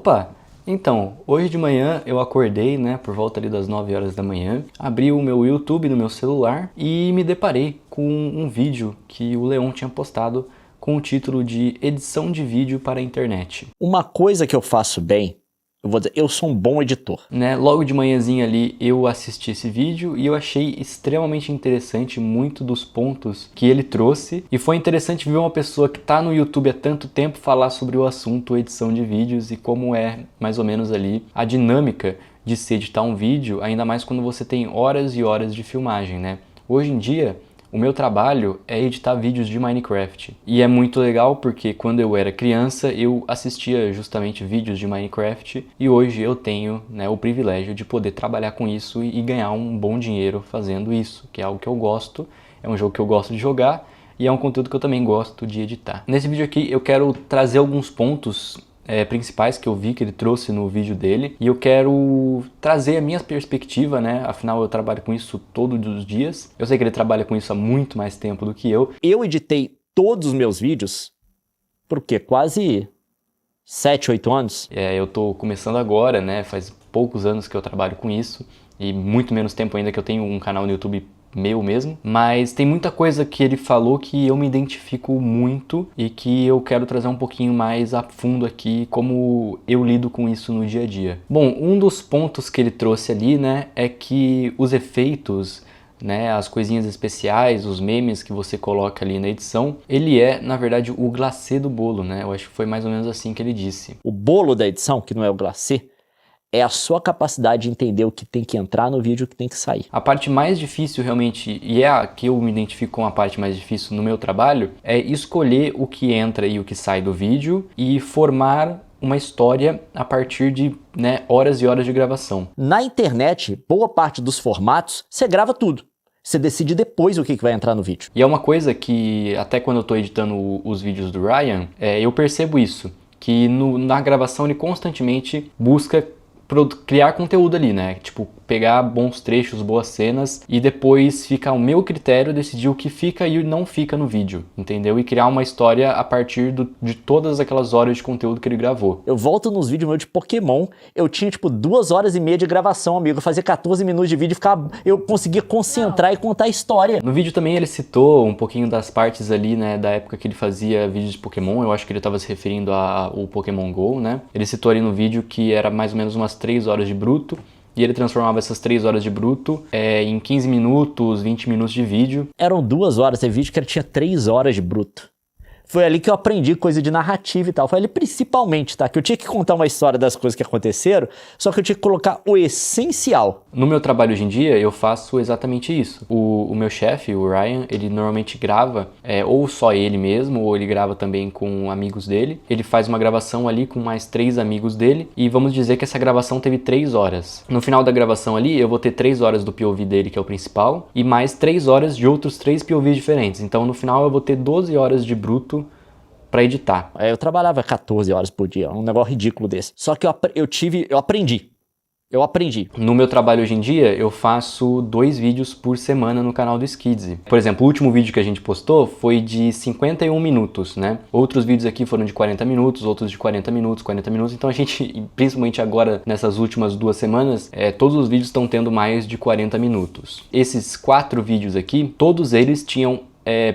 Opa! Então, hoje de manhã eu acordei, né, por volta ali das 9 horas da manhã, abri o meu YouTube no meu celular e me deparei com um vídeo que o Leon tinha postado com o título de Edição de Vídeo para a Internet. Uma coisa que eu faço bem, eu vou dizer, eu sou um bom editor. Né, logo de manhãzinha ali eu assisti esse vídeo e eu achei extremamente interessante muito dos pontos que ele trouxe. E foi interessante ver uma pessoa que está no YouTube há tanto tempo falar sobre o assunto edição de vídeos e como é mais ou menos ali a dinâmica de se editar um vídeo, ainda mais quando você tem horas e horas de filmagem, né? Hoje em dia, o meu trabalho é editar vídeos de Minecraft. E é muito legal porque quando eu era criança eu assistia justamente vídeos de Minecraft e hoje eu tenho, né, o privilégio de poder trabalhar com isso e ganhar um bom dinheiro fazendo isso, que é algo que eu gosto, é um jogo que eu gosto de jogar e é um conteúdo que eu também gosto de editar. Nesse vídeo aqui eu quero trazer alguns pontos principais que eu vi que ele trouxe no vídeo dele e eu quero trazer a minha perspectiva, né? Afinal eu trabalho com isso todos os dias. Eu sei que ele trabalha com isso há muito mais tempo do que eu. Eu editei todos os meus vídeos por quê? Quase 7, 8 anos. Eu tô começando agora, né? Faz poucos anos que eu trabalho com isso e muito menos tempo ainda que eu tenho um canal no YouTube meu mesmo, mas tem muita coisa que ele falou que eu me identifico muito e que eu quero trazer um pouquinho mais a fundo aqui como eu lido com isso no dia a dia. Bom, um dos pontos que ele trouxe ali, né, é que os efeitos, né, as coisinhas especiais, os memes que você coloca ali na edição, ele é, na verdade, o glacê do bolo, né? Eu acho que foi mais ou menos assim que ele disse. O bolo da edição, que não é o glacê, é a sua capacidade de entender o que tem que entrar no vídeo e o que tem que sair. A parte mais difícil realmente, e é a que eu me identifico com a parte mais difícil no meu trabalho, é escolher o que entra e o que sai do vídeo e formar uma história a partir de, né, horas e horas de gravação. Na internet, boa parte dos formatos, você grava tudo. Você decide depois o que vai entrar no vídeo. E é uma coisa que, até quando eu estou editando os vídeos do Ryan, eu percebo isso, que na gravação ele constantemente busca criar conteúdo ali, né? Tipo, pegar bons trechos, boas cenas e depois fica ao meu critério decidir o que fica e não fica no vídeo, entendeu? E criar uma história a partir de todas aquelas horas de conteúdo que ele gravou. Eu volto nos vídeos meus de Pokémon, eu tinha tipo 2 horas e meia de gravação, amigo. Eu fazia 14 minutos de vídeo e eu conseguia concentrar e contar a história. No vídeo também ele citou um pouquinho das partes ali, né, da época que ele fazia vídeos de Pokémon. Eu acho que ele estava se referindo ao Pokémon GO, né? Ele citou ali no vídeo que era mais ou menos umas 3 horas de bruto. E ele transformava essas 3 horas de bruto em 15 minutos, 20 minutos de vídeo. Eram 2 horas de vídeo que ele tinha 3 horas de bruto. Foi ali que eu aprendi coisa de narrativa e tal. Foi ali principalmente, tá? Que eu tinha que contar uma história das coisas que aconteceram, só que eu tinha que colocar o essencial. No meu trabalho hoje em dia, eu faço exatamente isso. O meu chefe, o Ryan, ele normalmente grava ou só ele mesmo, ou ele grava também com amigos dele. Ele faz uma gravação ali com mais 3 amigos dele e vamos dizer que essa gravação teve 3 horas. No final da gravação ali, eu vou ter 3 horas do POV dele, que é o principal, e mais 3 horas de outros 3 POVs diferentes. Então no final eu vou ter 12 horas de bruto para editar. Eu trabalhava 14 horas por dia, um negócio ridículo desse. Só que eu aprendi. No meu trabalho hoje em dia, eu faço 2 vídeos por semana no canal do Skidzy. Por exemplo, o último vídeo que a gente postou foi de 51 minutos, né? Outros vídeos aqui foram de 40 minutos, outros de 40 minutos. Então a gente, principalmente agora, nessas últimas 2 semanas, todos os vídeos estão tendo mais de 40 minutos. Esses 4 vídeos aqui, todos eles tinham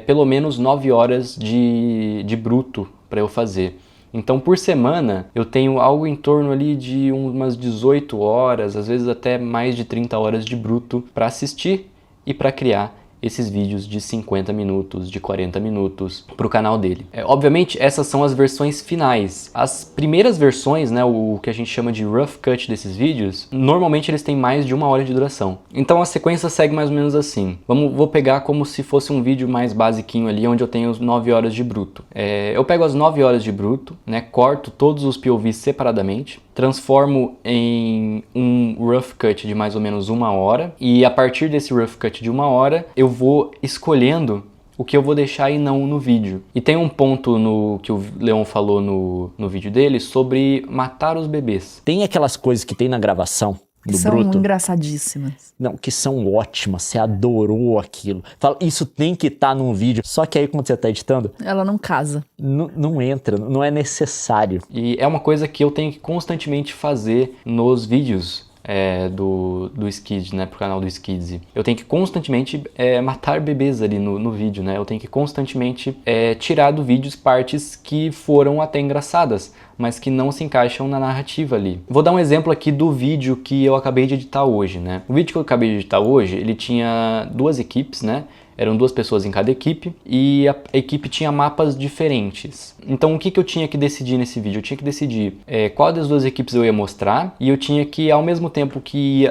pelo menos 9 horas de bruto para eu fazer. Então por semana eu tenho algo em torno ali de umas 18 horas, às vezes até mais de 30 horas de bruto para assistir e para criar esses vídeos de 50 minutos, de 40 minutos para o canal dele. Obviamente essas são as versões finais. As primeiras versões, né, o que a gente chama de rough cut desses vídeos, normalmente eles têm mais de 1 hora de duração. Então a sequência segue mais ou menos assim. Vou pegar como se fosse um vídeo mais basiquinho ali, onde eu tenho os 9 horas de bruto. Eu pego as 9 horas de bruto, né, corto todos os POVs separadamente, transformo em um rough cut de mais ou menos 1 hora e a partir desse rough cut de 1 hora eu vou escolhendo o que eu vou deixar e não no vídeo. E tem um ponto que o Leon falou no vídeo dele sobre matar os bebês. Tem aquelas coisas que tem na gravação do São Bruto. engraçadíssimas. Não, que são ótimas, você adorou aquilo. Fala, isso tem que estar num vídeo. Só que aí quando você tá editando, Ela não casa. não entra, não é necessário. E é uma coisa que eu tenho que constantemente fazer nos vídeos do Skids, né, pro canal do Skids. Eu tenho que constantemente matar bebês ali no vídeo, né? Eu tenho que constantemente tirar do vídeo partes que foram até engraçadas, mas que não se encaixam na narrativa ali. Vou dar um exemplo aqui do vídeo que eu acabei de editar hoje, né? O vídeo que eu acabei de editar hoje, ele tinha 2 equipes, né? Eram 2 pessoas em cada equipe e a equipe tinha mapas diferentes. Então o que eu tinha que decidir nesse vídeo? Eu tinha que decidir qual das 2 equipes eu ia mostrar, e eu tinha que, ao mesmo tempo que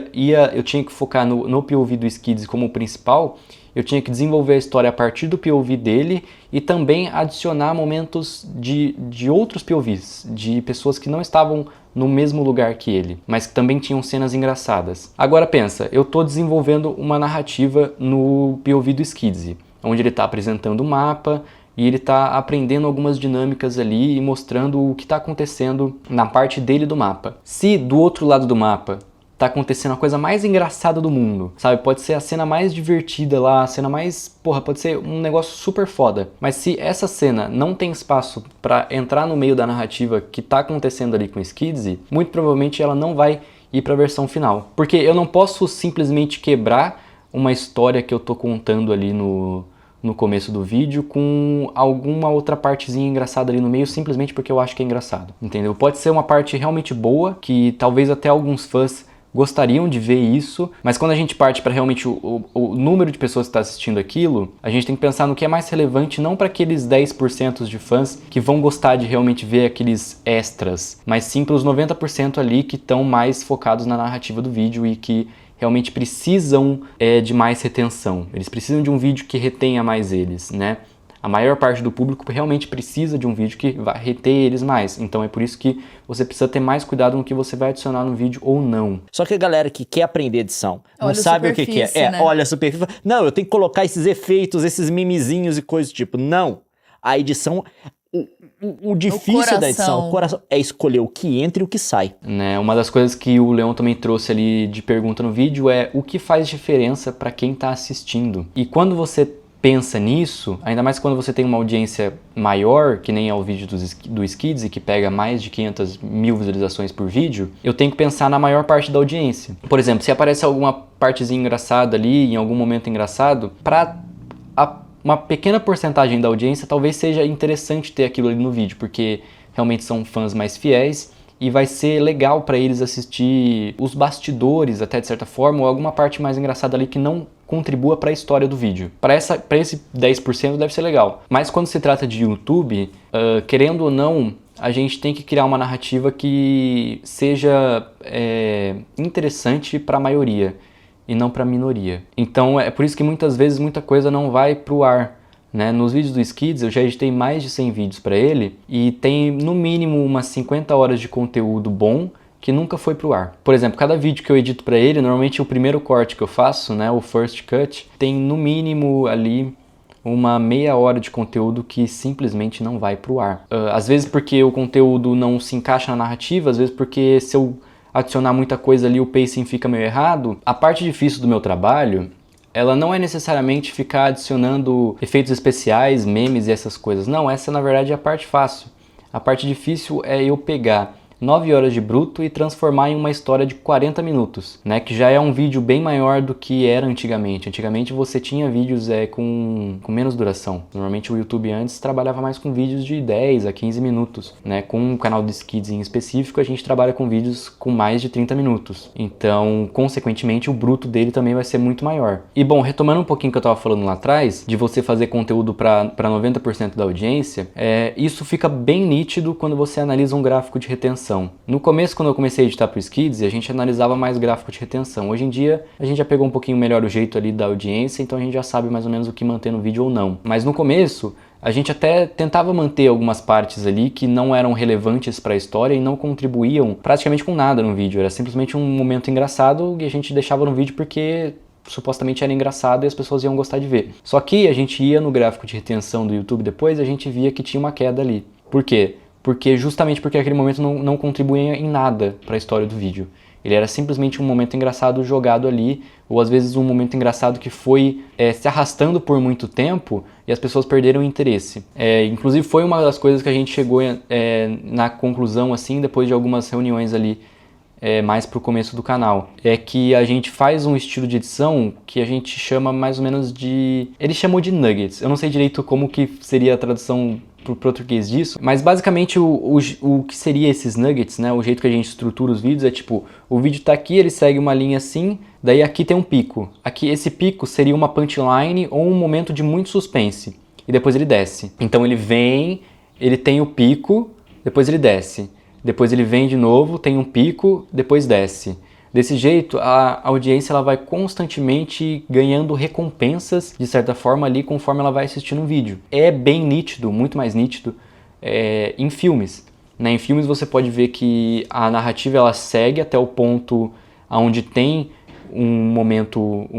eu tinha que focar no POV do Skids como principal, eu tinha que desenvolver a história a partir do POV dele e também adicionar momentos de outros POVs, de pessoas que não estavam no mesmo lugar que ele, mas que também tinham cenas engraçadas. Agora pensa, eu estou desenvolvendo uma narrativa no POV do Skids, onde ele está apresentando o mapa e ele está aprendendo algumas dinâmicas ali e mostrando o que está acontecendo na parte dele do mapa. Se do outro lado do mapa tá acontecendo a coisa mais engraçada do mundo, sabe? Pode ser a cena mais divertida lá, a cena mais... Porra, pode ser um negócio super foda. Mas se essa cena não tem espaço pra entrar no meio da narrativa que tá acontecendo ali com o Skids, muito provavelmente ela não vai ir pra versão final. Porque eu não posso simplesmente quebrar uma história que eu tô contando ali no começo do vídeo com alguma outra partezinha engraçada ali no meio, simplesmente porque eu acho que é engraçado, entendeu? Pode ser uma parte realmente boa, que talvez até alguns fãs gostariam de ver isso, mas quando a gente parte para realmente o número de pessoas que está assistindo aquilo, a gente tem que pensar no que é mais relevante, não para aqueles 10% de fãs que vão gostar de realmente ver aqueles extras, mas sim para os 90% ali que estão mais focados na narrativa do vídeo e que realmente precisam de mais retenção. Eles precisam de um vídeo que retenha mais eles, né? A maior parte do público realmente precisa de um vídeo que vai reter eles mais. Então é por isso que você precisa ter mais cuidado no que você vai adicionar no vídeo ou não. Só que a galera que quer aprender edição não Olha sabe o que é. né? Olha a superfície. Não, eu tenho que colocar esses efeitos, esses mimizinhos e coisas do tipo. Não. A edição... O difícil da edição, o coração, é escolher o que entra e o que sai. Né, uma das coisas que o Leon também trouxe ali de pergunta no vídeo é o que faz diferença para quem está assistindo. E quando você pensa nisso, ainda mais quando você tem uma audiência maior, que nem é o vídeo do Skids, e que pega mais de 500 mil visualizações por vídeo, eu tenho que pensar na maior parte da audiência. Por exemplo, se aparece alguma partezinha engraçada ali, em algum momento engraçado, para uma pequena porcentagem da audiência, talvez seja interessante ter aquilo ali no vídeo, porque realmente são fãs mais fiéis e vai ser legal para eles assistir os bastidores, até de certa forma, ou alguma parte mais engraçada ali que não contribua para a história do vídeo. Para esse 10% deve ser legal. Mas quando se trata de YouTube, querendo ou não, a gente tem que criar uma narrativa que seja interessante para a maioria e não para a minoria. Então é por isso que muitas vezes muita coisa não vai pro ar, né? Nos vídeos do Skids eu já editei mais de 100 vídeos para ele e tem no mínimo umas 50 horas de conteúdo bom que nunca foi pro ar. Por exemplo, cada vídeo que eu edito para ele, normalmente o primeiro corte que eu faço, né, o first cut, tem no mínimo ali uma meia hora de conteúdo que simplesmente não vai pro ar. Às vezes porque o conteúdo não se encaixa na narrativa, às vezes porque se eu adicionar muita coisa ali, o pacing fica meio errado. A parte difícil do meu trabalho, ela não é necessariamente ficar adicionando efeitos especiais, memes e essas coisas. Não, essa na verdade é a parte fácil. A parte difícil é eu pegar 9 horas de bruto e transformar em uma história de 40 minutos, né? Que já é um vídeo bem maior do que era antigamente. Antigamente você tinha vídeos com menos duração. Normalmente o YouTube antes trabalhava mais com vídeos de 10 a 15 minutos, né? Com o canal do Skids em específico, a gente trabalha com vídeos com mais de 30 minutos. Então, consequentemente, o bruto dele também vai ser muito maior. E bom, retomando um pouquinho o que eu estava falando lá atrás, de você fazer conteúdo para 90% da audiência, isso fica bem nítido quando você analisa um gráfico de retenção. No começo, quando eu comecei a editar pro Skids, a gente analisava mais gráfico de retenção. Hoje em dia, a gente já pegou um pouquinho melhor o jeito ali da audiência, então a gente já sabe mais ou menos o que manter no vídeo ou não. Mas no começo, a gente até tentava manter algumas partes ali que não eram relevantes para a história e não contribuíam praticamente com nada no vídeo. Era simplesmente um momento engraçado e a gente deixava no vídeo porque supostamente era engraçado e as pessoas iam gostar de ver. Só que a gente ia no gráfico de retenção do YouTube depois e a gente via que tinha uma queda ali. Por quê? Justamente porque aquele momento não contribui em nada para a história do vídeo. Ele era simplesmente um momento engraçado jogado ali, ou às vezes um momento engraçado que foi se arrastando por muito tempo e as pessoas perderam o interesse. Inclusive foi uma das coisas que a gente chegou na conclusão, assim, depois de algumas reuniões ali, mais pro começo do canal. É que a gente faz um estilo de edição que a gente chama mais ou menos de... Ele chamou de nuggets. Eu não sei direito como que seria a tradução pro português disso, mas basicamente o que seria esses nuggets, né? O jeito que a gente estrutura os vídeos é tipo, o vídeo tá aqui, ele segue uma linha assim, daí aqui tem um pico. Aqui esse pico seria uma punchline ou um momento de muito suspense. E depois ele desce. Então ele vem, ele tem o pico, depois ele desce. Depois ele vem de novo, tem um pico, depois desce. Desse jeito, a audiência ela vai constantemente ganhando recompensas, de certa forma, ali conforme ela vai assistindo um vídeo. É bem nítido, muito mais nítido, em filmes. Né? Em filmes você pode ver que a narrativa ela segue até o ponto onde tem um momento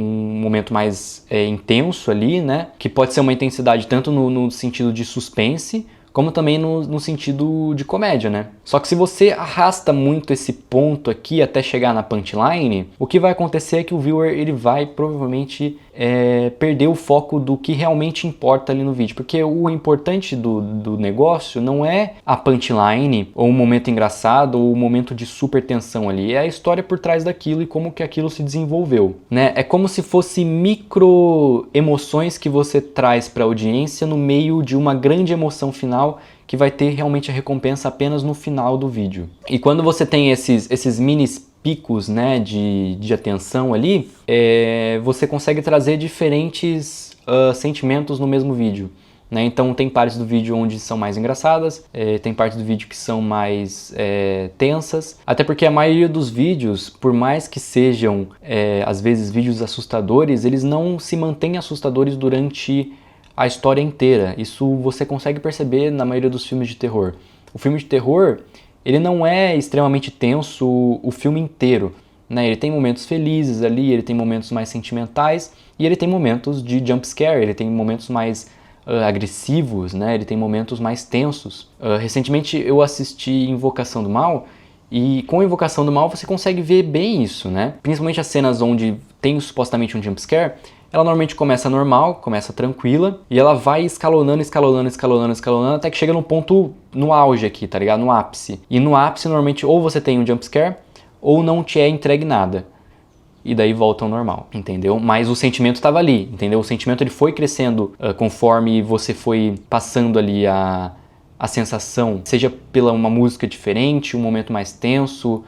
mais intenso ali, né? Que pode ser uma intensidade tanto no sentido de suspense, como também no sentido de comédia, né? Só que se você arrasta muito esse ponto aqui até chegar na punchline, o que vai acontecer é que o viewer ele vai provavelmente perder o foco do que realmente importa ali no vídeo. Porque o importante do negócio não é a punchline, ou um momento engraçado, ou um momento de super tensão ali. É a história por trás daquilo e como que aquilo se desenvolveu, né? É como se fosse micro emoções que você traz para a audiência no meio de uma grande emoção final que vai ter realmente a recompensa apenas no final do vídeo. E quando você tem esses mini picos, né, de atenção ali, você consegue trazer diferentes sentimentos no mesmo vídeo. Né? Então tem partes do vídeo onde são mais engraçadas, tem partes do vídeo que são mais tensas, até porque a maioria dos vídeos, por mais que sejam às vezes vídeos assustadores, eles não se mantêm assustadores durante a história inteira. Isso você consegue perceber na maioria dos filmes de terror. O filme de terror, ele não é extremamente tenso o filme inteiro, né? Ele tem momentos felizes ali, ele tem momentos mais sentimentais e ele tem momentos de jump scare, ele tem momentos mais agressivos, né? Ele tem momentos mais tensos. Recentemente eu assisti Invocação do Mal e com Invocação do Mal você consegue ver bem isso, né? Principalmente as cenas onde tem supostamente um jump scare. Ela normalmente começa normal, começa tranquila, e ela vai escalonando até que chega no ponto, no auge aqui, tá ligado? No ápice. E no ápice, normalmente, ou você tem um jumpscare, ou não te é entregue nada. E daí volta ao normal, entendeu? Mas o sentimento estava ali, entendeu? O sentimento ele foi crescendo conforme você foi passando ali a sensação, seja pela uma música diferente, um momento mais tenso,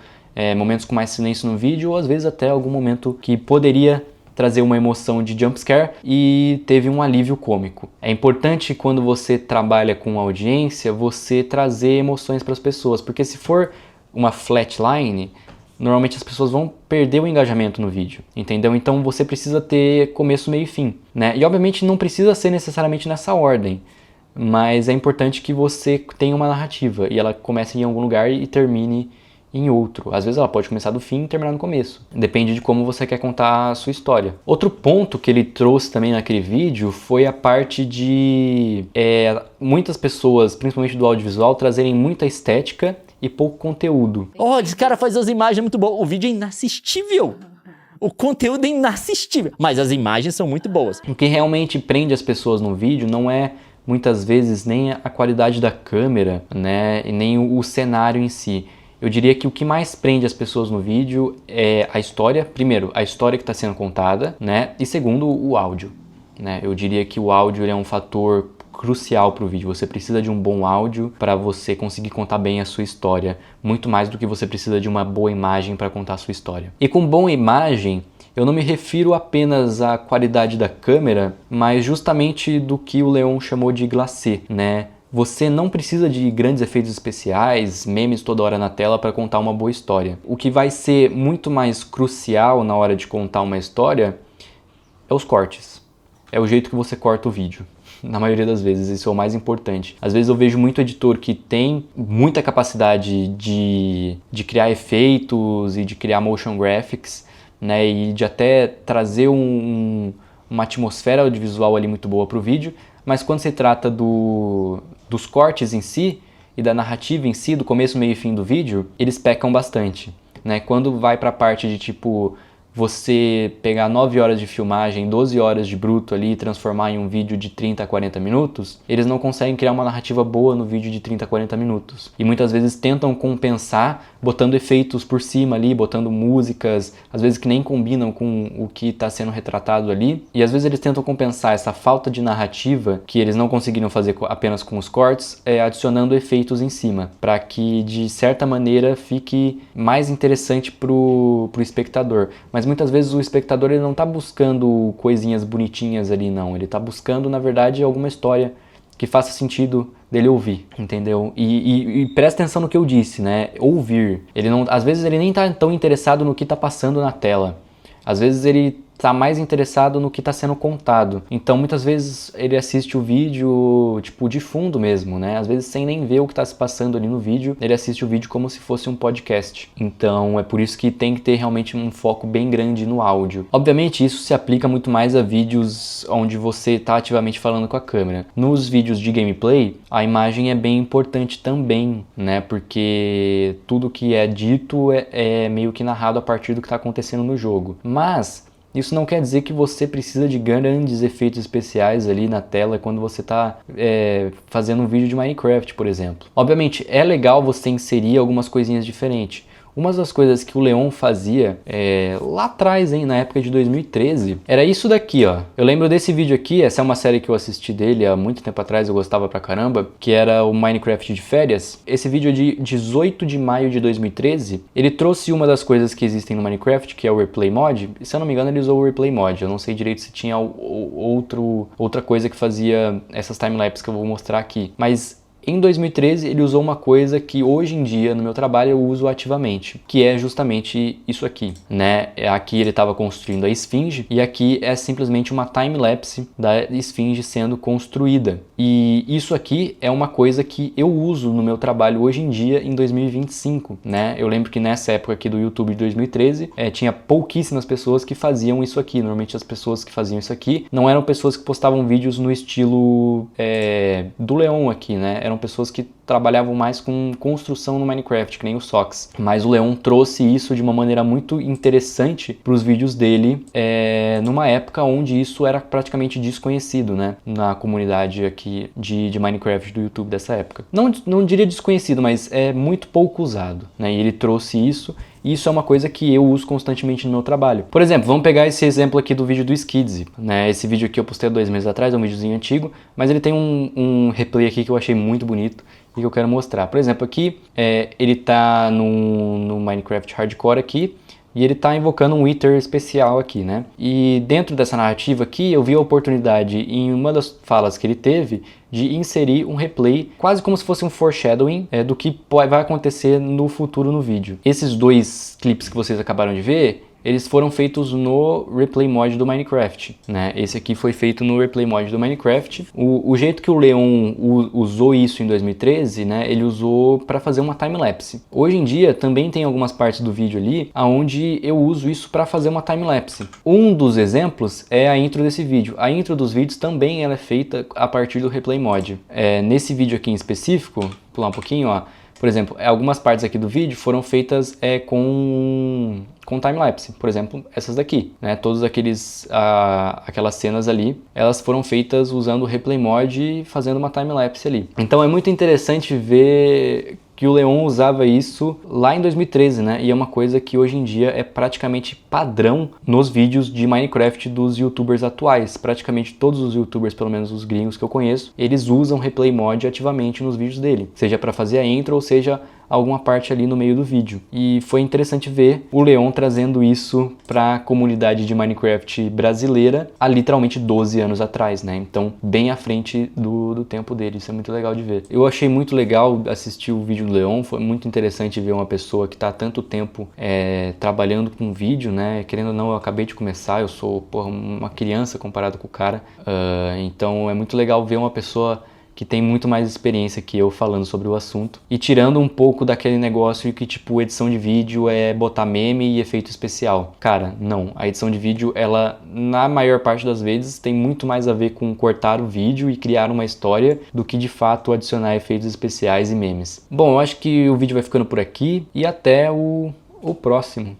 momentos com mais silêncio no vídeo, ou às vezes até algum momento que poderia trazer uma emoção de jumpscare e teve um alívio cômico. É importante quando você trabalha com audiência, você trazer emoções para as pessoas, porque se for uma flatline, normalmente as pessoas vão perder o engajamento no vídeo, entendeu? Então você precisa ter começo, meio e fim, né? E obviamente não precisa ser necessariamente nessa ordem, mas é importante que você tenha uma narrativa e ela comece em algum lugar e termine em outro. Às vezes ela pode começar do fim e terminar no começo. Depende de como você quer contar a sua história. Outro ponto que ele trouxe também naquele vídeo foi a parte de muitas pessoas, principalmente do audiovisual, trazerem muita estética e pouco conteúdo. Esse cara faz as imagens muito boas. O vídeo é inassistível. O conteúdo é inassistível. Mas as imagens são muito boas. O que realmente prende as pessoas no vídeo não é muitas vezes nem a qualidade da câmera, né, e nem o cenário em si. Eu diria que o que mais prende as pessoas no vídeo é a história. Primeiro, a história que está sendo contada, né? E segundo, o áudio, né? Eu diria que o áudio é um fator crucial para o vídeo. Você precisa de um bom áudio para você conseguir contar bem a sua história, muito mais do que você precisa de uma boa imagem para contar a sua história. E com boa imagem, eu não me refiro apenas à qualidade da câmera, mas justamente do que o Leon chamou de glacê, né? Você não precisa de grandes efeitos especiais, memes toda hora na tela para contar uma boa história. O que vai ser muito mais crucial na hora de contar uma história é os cortes. É o jeito que você corta o vídeo. Na maioria das vezes, isso é o mais importante. Às vezes eu vejo muito editor que tem muita capacidade de criar efeitos e de criar motion graphics, né, e de até trazer uma atmosfera audiovisual ali muito boa para o vídeo, mas quando se trata dos cortes em si e da narrativa em si, do começo, meio e fim do vídeo, eles pecam bastante. né? Quando vai pra parte de tipo você pegar 9 horas de filmagem, 12 horas de bruto ali e transformar em um vídeo de 30 a 40 minutos, eles não conseguem criar uma narrativa boa no vídeo de 30 a 40 minutos. E muitas vezes tentam compensar botando efeitos por cima ali, botando músicas, às vezes que nem combinam com o que está sendo retratado ali. E às vezes eles tentam compensar essa falta de narrativa que eles não conseguiram fazer apenas com os cortes, adicionando efeitos em cima, para que de certa maneira fique mais interessante pro espectador. Mas muitas vezes o espectador ele não está buscando coisinhas bonitinhas ali, não. Ele está buscando, na verdade, alguma história que faça sentido dele ouvir, entendeu? E presta atenção no que eu disse, né? Ouvir. Ele não, às vezes ele nem está tão interessado no que está passando na tela. Às vezes ele está mais interessado no que está sendo contado. Então, muitas vezes ele assiste o vídeo, tipo, de fundo mesmo, né? Às vezes sem nem ver o que está se passando ali no vídeo, ele assiste o vídeo como se fosse um podcast. Então, é por isso que tem que ter realmente um foco bem grande no áudio. Obviamente, isso se aplica muito mais a vídeos onde você está ativamente falando com a câmera. Nos vídeos de gameplay, a imagem é bem importante também, né? Porque tudo que é dito é meio que narrado a partir do que está acontecendo no jogo. Mas isso não quer dizer que você precisa de grandes efeitos especiais ali na tela quando você está fazendo um vídeo de Minecraft, por exemplo. Obviamente, é legal você inserir algumas coisinhas diferentes. Uma das coisas que o Leon fazia lá atrás, na época de 2013, era isso daqui, ó. Eu lembro desse vídeo aqui, essa é uma série que eu assisti dele há muito tempo atrás, eu gostava pra caramba, que era o Minecraft de férias. Esse vídeo é de 18 de maio de 2013. Ele trouxe uma das coisas que existem no Minecraft, que é o Replay Mod. E, se eu não me engano, ele usou o Replay Mod. Eu não sei direito se tinha outra coisa que fazia essas timelapses que eu vou mostrar aqui. Mas em 2013, ele usou uma coisa que hoje em dia, no meu trabalho, eu uso ativamente, que é justamente isso aqui, né? Aqui ele estava construindo a esfinge e aqui é simplesmente uma time-lapse da esfinge sendo construída. E isso aqui é uma coisa que eu uso no meu trabalho hoje em dia, em 2025, né? Eu lembro que nessa época aqui do YouTube de 2013, tinha pouquíssimas pessoas que faziam isso aqui. Normalmente as pessoas que faziam isso aqui não eram pessoas que postavam vídeos no estilo do Leon aqui, né? Eram pessoas que trabalhavam mais com construção no Minecraft, que nem o Sox. Mas o Leon trouxe isso de uma maneira muito interessante para os vídeos dele, numa época onde isso era praticamente desconhecido, né? Na comunidade aqui de Minecraft do YouTube dessa época. Não diria desconhecido, mas é muito pouco usado, né? E ele trouxe isso. E isso é uma coisa que eu uso constantemente no meu trabalho. Por exemplo, vamos pegar esse exemplo aqui do vídeo do Skidzy, né? Esse vídeo aqui eu postei há 2 meses atrás, é um videozinho antigo, mas ele tem um replay aqui que eu achei muito bonito e que eu quero mostrar. Por exemplo, aqui ele tá no Minecraft Hardcore aqui, e ele está invocando um Wither especial aqui, né? E dentro dessa narrativa aqui, eu vi a oportunidade, em uma das falas que ele teve, de inserir um replay, quase como se fosse um foreshadowing do que vai acontecer no futuro no vídeo. Esses 2 clipes que vocês acabaram de ver, eles foram feitos no Replay Mod do Minecraft, né? Esse aqui foi feito no Replay Mod do Minecraft. O jeito que o Leon usou isso em 2013, né? Ele usou para fazer uma timelapse. Hoje em dia também tem algumas partes do vídeo ali onde eu uso isso para fazer uma timelapse. Um dos exemplos é a intro desse vídeo. A intro dos vídeos também ela é feita a partir do Replay Mod. Nesse vídeo aqui em específico, vou pular um pouquinho, ó. Por exemplo, algumas partes aqui do vídeo foram feitas com timelapse, por exemplo, essas daqui, né? Todas aquelas cenas ali, elas foram feitas usando o Replay Mod e fazendo uma timelapse ali. Então é muito interessante ver que o Leon usava isso lá em 2013, né? E é uma coisa que hoje em dia é praticamente padrão nos vídeos de Minecraft dos youtubers atuais. Praticamente todos os youtubers, pelo menos os gringos que eu conheço, eles usam Replay Mod ativamente nos vídeos dele. Seja para fazer a intro ou seja alguma parte ali no meio do vídeo. E foi interessante ver o Leon trazendo isso para a comunidade de Minecraft brasileira há literalmente 12 anos atrás, né? Então, bem à frente do tempo dele. Isso é muito legal de ver. Eu achei muito legal assistir o vídeo do Leon. Foi muito interessante ver uma pessoa que está há tanto tempo trabalhando com vídeo, né? Querendo ou não, eu acabei de começar. Eu sou uma criança comparado com o cara. Então, é muito legal ver uma pessoa que tem muito mais experiência que eu falando sobre o assunto. E tirando um pouco daquele negócio que, tipo, edição de vídeo é botar meme e efeito especial. Cara, não. A edição de vídeo, ela, na maior parte das vezes, tem muito mais a ver com cortar o vídeo e criar uma história do que, de fato, adicionar efeitos especiais e memes. Bom, eu acho que o vídeo vai ficando por aqui e até o o próximo.